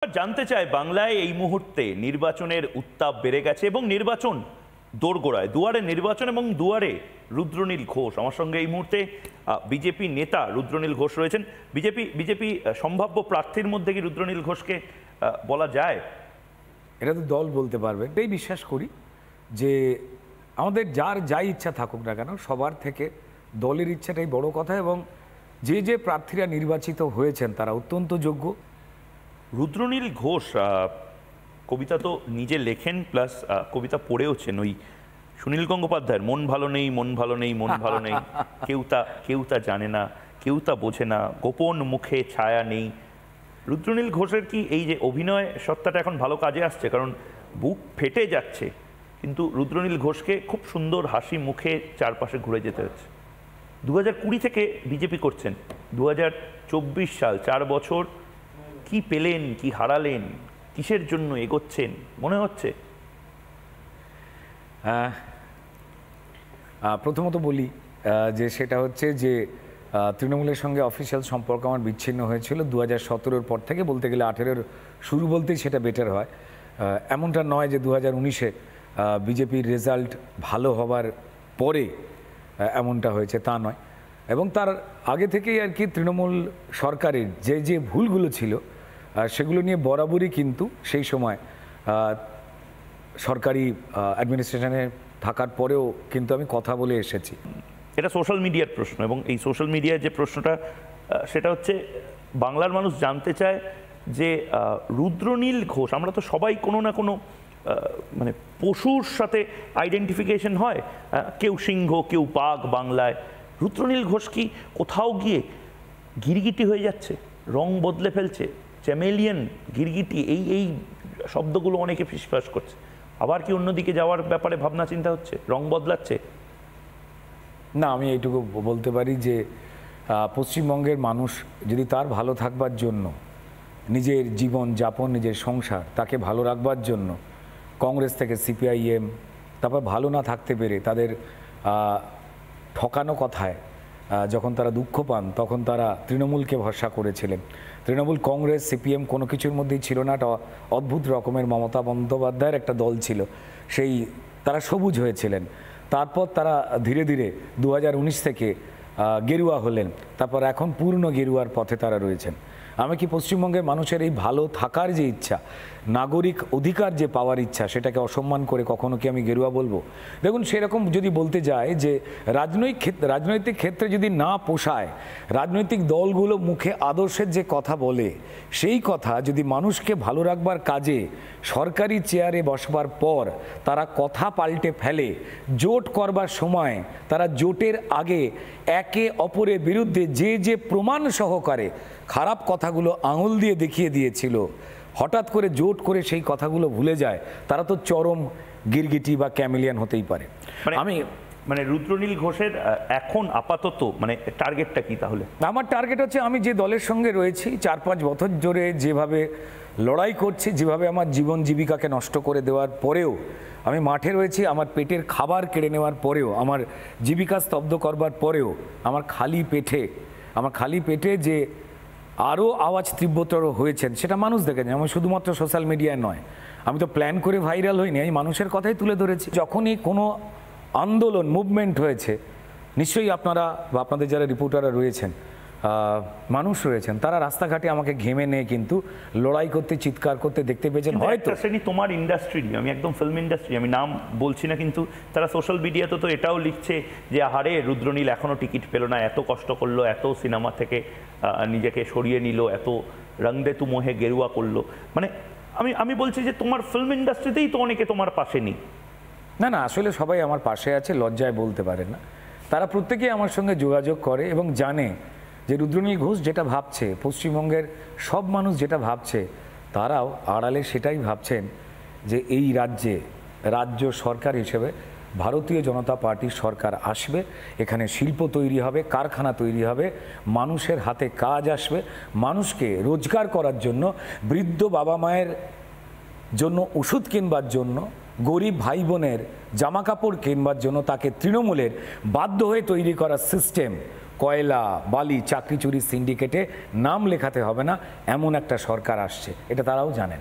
জানতে চাই বাংলায় এই মুহূর্তে নির্বাচনের উত্তাপ বেড়ে গেছে এবং নির্বাচন দোরগোড়ায়, দুয়ারে নির্বাচন এবং দুয়ারে রুদ্রনীল ঘোষ। আমার সঙ্গে এই মুহূর্তে বিজেপি নেতা রুদ্রনীল ঘোষ রয়েছেন। বিজেপি সম্ভাব্য প্রার্থীর মধ্যে কি রুদ্রনীল ঘোষকে বলা যায়? এটা তো দল বলতে পারবে। এটাই বিশ্বাস করি যে আমাদের যার যাই ইচ্ছা থাকুক না কেন, সবার থেকে দলের ইচ্ছাটাই বড় কথা, এবং যে যে প্রার্থীরা নির্বাচিত হয়েছেন তারা অত্যন্ত যোগ্য। রুদ্রনীল ঘোষ কবিতা তো নিজে লেখেন, প্লাস কবিতা পড়েওছেন ওই সুনীল গঙ্গোপাধ্যায়ের মন ভালো নেই, মন ভালো নেই, মন ভালো নেই, কেউ তা জানে না, কেউ তা বোঝে না, গোপন মুখে ছায়া নেই। রুদ্রনীল ঘোষের কি এই যে অভিনয় সত্তাটা এখন ভালো কাজে আসছে? কারণ বুক ফেটে যাচ্ছে, কিন্তু রুদ্রনীল ঘোষকে খুব সুন্দর হাসি মুখে চারপাশে ঘুরে যেতে হচ্ছে। 2020 থেকে বিজেপি করছেন, 2024 সাল, 4 বছর কি পেলেন, কি হারালেন, কিসের জন্য এগোচ্ছেন মনে হচ্ছে? প্রথমত বলি যে সেটা হচ্ছে যে তৃণমূলের সঙ্গে অফিসিয়াল সম্পর্ক আমার বিচ্ছিন্ন হয়েছিল 2017-র পর থেকে। বলতে গেলে 18-র শুরু বলতেই সেটা বেটার হয়। এমনটা নয় যে 2019-এ বিজেপির রেজাল্ট ভালো হবার পরে এমনটা হয়েছে, তা নয়। এবং তার আগে থেকেই আর কি তৃণমূল সরকারের যে যে ভুলগুলো ছিল সেগুলো নিয়ে বরাবরই কিন্তু সেই সময় সরকারি অ্যাডমিনিস্ট্রেশনে থাকার পরেও কিন্তু আমি কথা বলে এসেছি। এটা সোশ্যাল মিডিয়ার প্রশ্ন, এবং এই সোশ্যাল মিডিয়ার যে প্রশ্নটা সেটা হচ্ছে বাংলার মানুষ জানতে চায় যে রুদ্রনীল ঘোষ, আমরা তো সবাই কোনো না কোনো মানে পশুর সাথে আইডেন্টিফিকেশন হয়, কেউ সিংহ, কেউ বাঘ বাংলায়। রুদ্রনীল ঘোষ কি কোথাও গিয়ে গিরগিটি হয়ে যাচ্ছে, রং বদলে ফেলছে, চ্যামেলিয়ন, গিরগিটি, এই শব্দগুলো অনেকে ফিসফাস করছে। আবার কি অন্যদিকে যাওয়ার ব্যাপারে ভাবনা চিন্তা হচ্ছে, রং বদলাচ্ছে? না, আমি এইটুকু বলতে পারি যে পশ্চিমবঙ্গের মানুষ যদি তার ভালো থাকবার জন্য, নিজের জীবন যাপন, নিজের সংসার, তাকে ভালো রাখবার জন্য কংগ্রেস থেকে সিপিআইএম, তারপর ভালো না থাকতে পেরে তাদের ঠকানো কথায় যখন তারা দুঃখ পান তখন তারা তৃণমূলকে ভরসা করেছিলেন। তৃণমূল, কংগ্রেস, সিপিএম কোনো কিছুর মধ্যেই ছিল না। একটা অদ্ভুত রকমের মমতা বন্দ্যোপাধ্যায়ের একটা দল ছিল, সেই তারা সবুজ হয়েছিলেন। তারপর তারা ধীরে ধীরে 2019 থেকে গেরুয়া হলেন, তারপর এখন পূর্ণ গেরুয়ার পথে তারা রয়েছেন। আমি কি পশ্চিমবঙ্গের মানুষের এই ভালো থাকার যে ইচ্ছা, নাগরিক অধিকার যে পাওয়ার ইচ্ছা, সেটাকে অসম্মান করে কখনো কি আমি গেরুয়া বলবো? দেখুন, সেরকম যদি বলতে যায় যে রাজনৈতিক ক্ষেত্রে যদি না পোষায়, রাজনৈতিক দলগুলো মুখে আদর্শের যে কথা বলে, সেই কথা যদি মানুষকে ভালো রাখবার কাজে সরকারি চেয়ারে বসবার পর তারা কথা পাল্টে ফেলে, জোট করবার সময় তারা জোটের আগে একে অপরের বিরুদ্ধে যে যে প্রমাণ সহকারে খারাপ কথাগুলো আঙুল দিয়ে দেখিয়ে দিয়েছিল, হঠাৎ করে জোট করে সেই কথাগুলো ভুলে যায়, তারা তো চরম গিরগিটি বা ক্যামেলিয়ান হতেই পারে। মানে রুদ্রনীল ঘোষের এখন আপাতত মানে টার্গেটটা কি তাহলে? আমার টার্গেট হচ্ছে, আমি যে দলের সঙ্গে রয়েছি 4-5 বছর জোরে, যেভাবে লড়াই করছি, যেভাবে আমার জীবন জীবিকাকে নষ্ট করে দেওয়ার পরেও আমি মাঠে রয়েছি, আমার পেটের খাবার কেড়ে নেওয়ার পরেও, আমার জীবিকা স্তব্ধ করবার পরেও আমার খালি পেটে যে আরও আওয়াজ তীব্রতর হয়েছেন সেটা মানুষ দেখেছেন। আমি শুধুমাত্র সোশ্যাল মিডিয়ায় নয়, আমি তো প্ল্যান করে ভাইরাল হইনি, আমি মানুষের কথাই তুলে ধরেছি। যখনই কোনো আন্দোলন, মুভমেন্ট হয়েছে, নিশ্চয়ই আপনারা বা আপনাদের যারা রিপোর্টাররা রয়েছেন, মানুষ রয়েছেন, তারা রাস্তাঘাটে আমাকে ঘেমে নিয়ে কিন্তু লড়াই করতে, চিৎকার করতে দেখতে পেয়েছেন। হয়তো তোমার ইন্ডাস্ট্রি, আমি একদম ফিল্ম ইন্ডাস্ট্রি, আমি নাম বলছি না, কিন্তু তারা সোশ্যাল মিডিয়াতে তো এটাও লিখছে যে আহারে রুদ্রনীল এখনো টিকিট পেল না, এত কষ্ট করলো, এত সিনেমা থেকে নিজেকে সরিয়ে নিল, এত রং দে তু মোহে গেরুয়া করলো। মানে আমি বলছি যে তোমার ফিল্ম ইন্ডাস্ট্রিতেই তো অনেকে তোমার পাশে নেই। না, আসলে সবাই আমার পাশে আছে, লজ্জায় বলতে পারে না। তারা প্রত্যেকেই আমার সঙ্গে যোগাযোগ করে এবং জানে যে রুদ্রনীল ঘোষ যেটা ভাবছে, পশ্চিমবঙ্গের সব মানুষ যেটা ভাবছে, তারাও আড়ালে সেটাই ভাবছেন যে এই রাজ্য সরকার হিসেবে ভারতীয় জনতা পার্টির সরকার আসবে, এখানে শিল্প তৈরি হবে, কারখানা তৈরি হবে, মানুষের হাতে কাজ আসবে, মানুষকে রোজগার করার জন্য, বৃদ্ধ বাবা মায়ের জন্য ওষুধ কিনবার জন্য, গরিব ভাই বোনের জামা কাপড় কিনবার জন্য তাকে তৃণমূলের বাধ্য হয়ে তৈরি করা সিস্টেম কয়লা বালি চাকরি চুরির সিন্ডিকেটে নাম লেখাতে হবে না, এমন একটা সরকার আসছে, এটা তারাও জানেন।